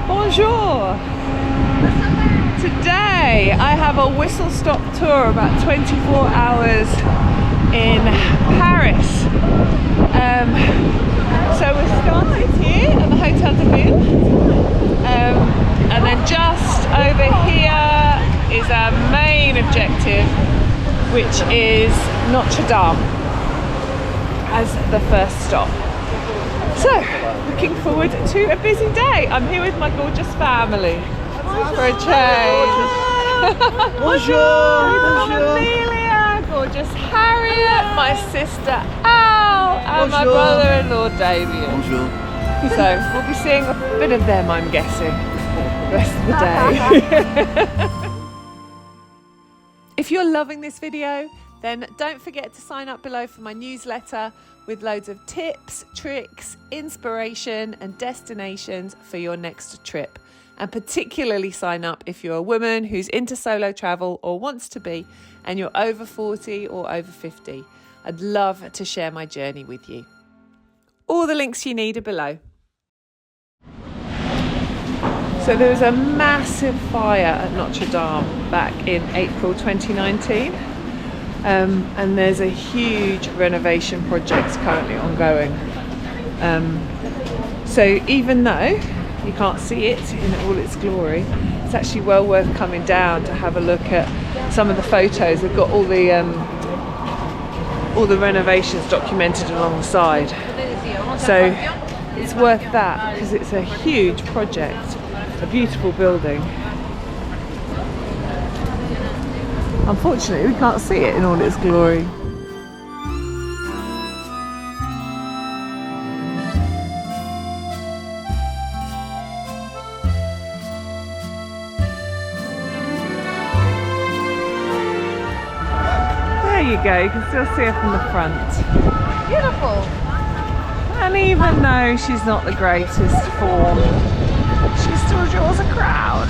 Bonjour! Today I have a whistle stop tour about 24 hours in Paris. So we started here at the Hotel de Ville, and then just over here is our main objective, which is Notre Dame as the first stop. So, looking forward to a busy day. I'm here with my gorgeous family for a change. Bonjour! Bonjour! Amelia, gorgeous Harriet, my sister Al, and my brother-in-law Damien. Bonjour. So, we'll be seeing a bit of them, I'm guessing, the rest of the day. If you're loving this video, then don't forget to sign up below for my newsletter with loads of tips, tricks, inspiration and destinations for your next trip. And particularly sign up if you're a woman who's into solo travel or wants to be, and you're over 40 or over 50. I'd love to share my journey with you. All the links you need are below. So there was a massive fire at Notre Dame back in April 2019. And there's a huge renovation project currently ongoing. So even though you can't see it in all its glory, it's actually well worth coming down to have a look at some of the photos. They've got all the renovations documented along the side. So it's worth that because it's a huge project, a beautiful building. Unfortunately, we can't see it in all its glory. There you go, you can still see her from the front. Beautiful. And even though she's not the greatest form, she still draws a crowd.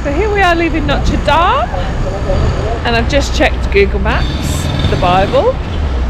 So here we are leaving Notre Dame, and I've just checked Google Maps, the Bible,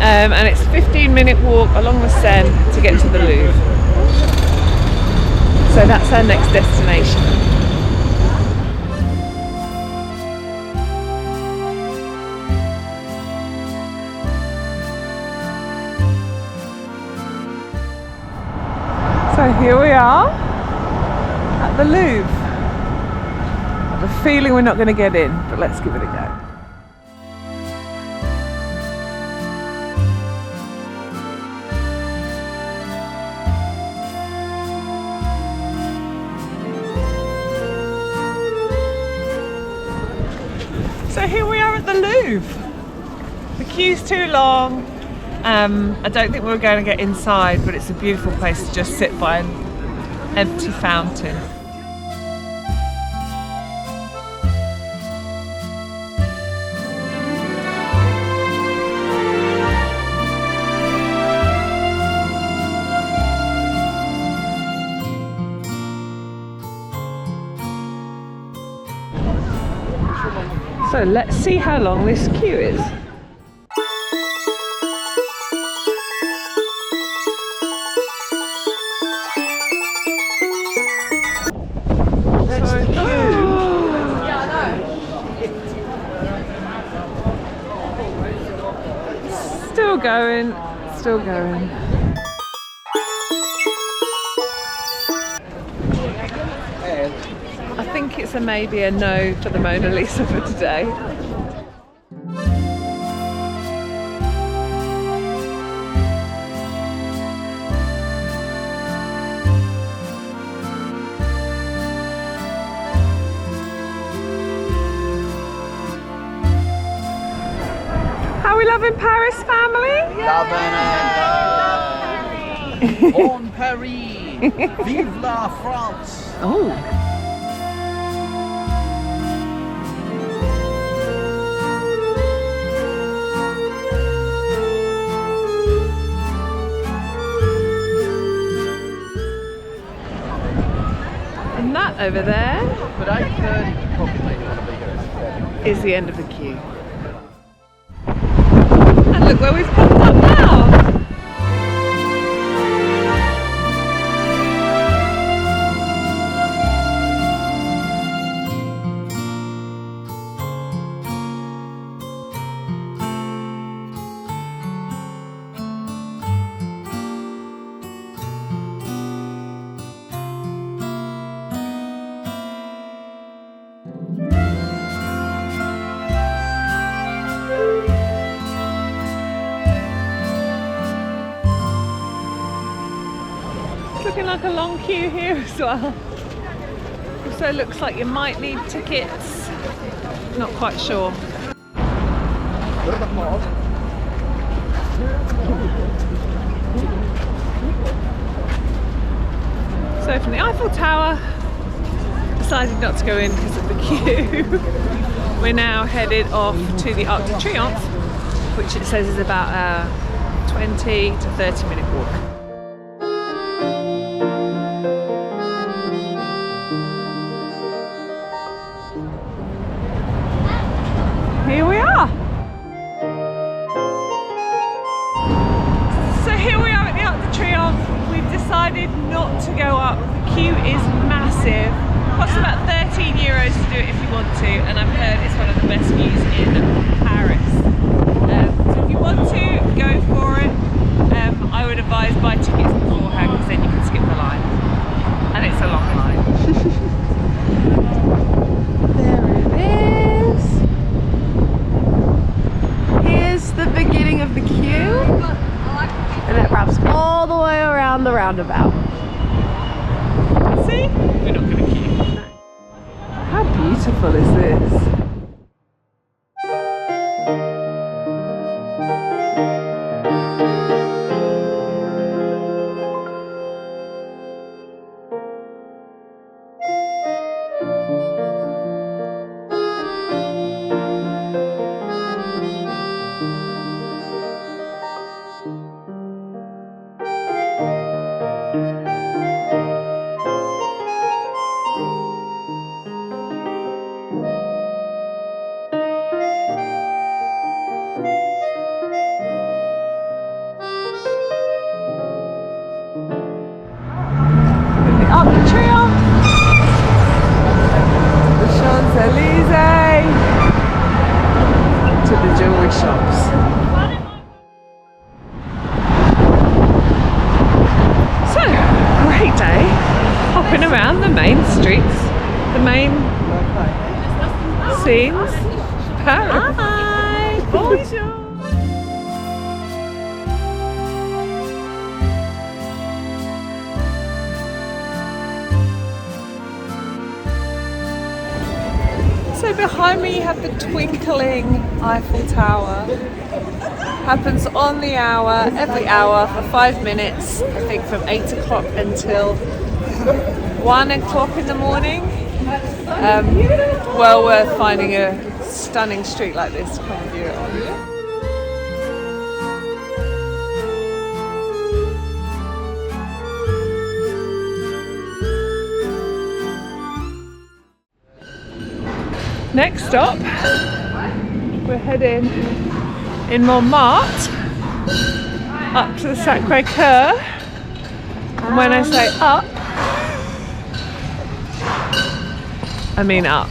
and it's a 15-minute walk along the Seine to get to the Louvre. So that's our next destination. So here we are at the Louvre. I have a feeling we're not going to get in, but let's give it a go. So here we are at the Louvre. The queue's too long. I don't think we're going to get inside, but it's a beautiful place to just sit by an empty fountain. So let's see how long this queue is. Still going. I think it's maybe a no for the Mona Lisa for today. Bon Paris! Vive la France! Oh. And that over there But 8:30 probably make it a bigger. is the end of the queue. And look where we've popped up now! Looking like a long queue here as well. Also looks like you might need tickets. Not quite sure. So from the Eiffel Tower, decided not to go in because of the queue. We're now headed off to the Arc de Triomphe, which it says is about a 20 to 30 minute walk. Here we are. So here we are at the Arc de Triomphe. We've decided not to go up. The queue is massive. Costs about €13 to do it if you want to, and I've heard it's one of the best views in Paris. So if you want to, go for it. I would advise buy tickets beforehand because then you can skip the line. And it's a long line. There it is. Here's the beginning of the queue, and it wraps all the way around the roundabout. See? We're not going to queue. How beautiful is this? Arc de Triomphe, the Elysées, to the jewellery shops. So, great day, hopping around the main streets, the main scenes. Paris. Hi, bonjour. So behind me you have the twinkling Eiffel Tower. Happens on the hour, every hour for 5 minutes, I think from 8 o'clock until 1 o'clock in the morning. Well worth finding a stunning street like this to come and view it on. Next stop, we're heading in Montmartre up to the Sacré-Cœur, and when I say up, I mean up.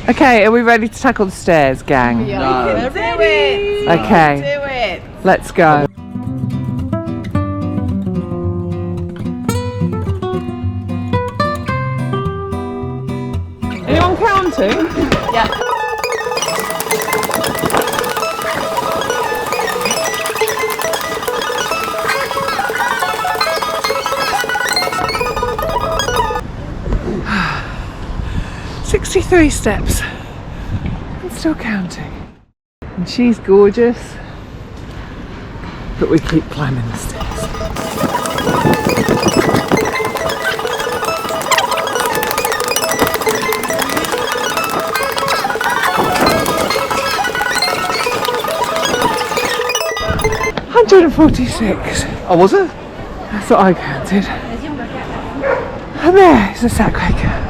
Okay, are we ready to tackle the stairs, gang? No. Do it! Okay, Do it! let's go. Anyone counting? Yeah. "63 steps. I'm still counting. And she's gorgeous. but we keep climbing the stairs. $146. Oh, was it? That's what I counted. And there is the Sacré-Cœur.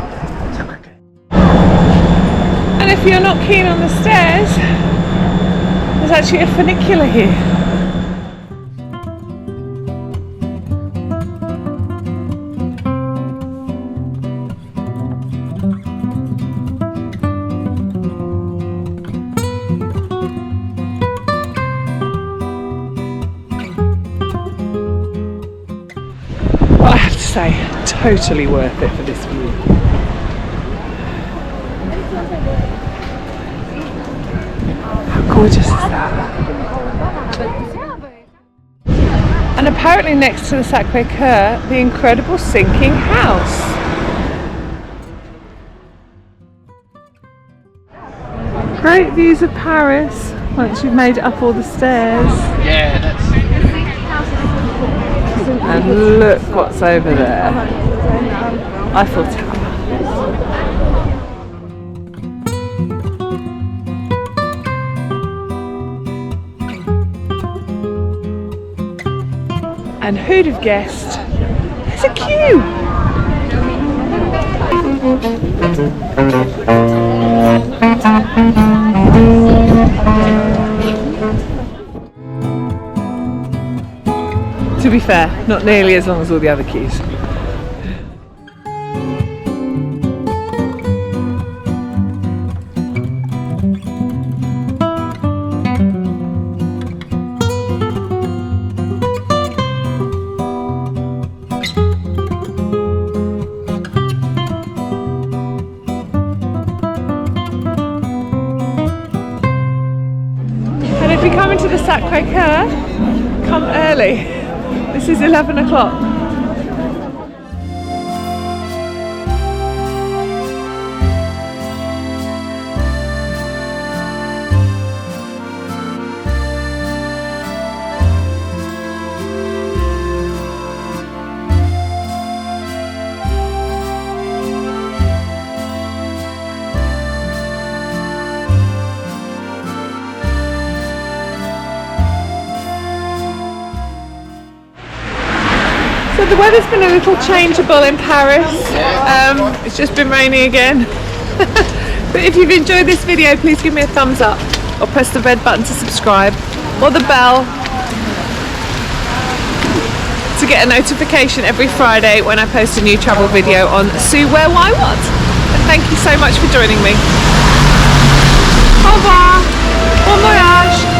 And if you're not keen on the stairs, there's actually a funicular here. But I have to say, totally worth it for this view. How gorgeous is that? And apparently next to the Sacré-Cœur, the incredible sinking house. Great views of Paris once you've made it up all the stairs. Yeah, that's... And look what's over there. Eiffel Tower. And who'd have guessed? There's a queue! To be fair, not nearly as long as all the other queues. And if you're coming to the Sacré-Cœur, come early. This is 11 o'clock. So the weather's been a little changeable in Paris. It's just been raining again. But if you've enjoyed this video, please give me a thumbs up or press the red button to subscribe or the bell to get a notification every Friday when I post a new travel video on Sue Where Why What. And thank you so much for joining me. Au revoir. Bon voyage.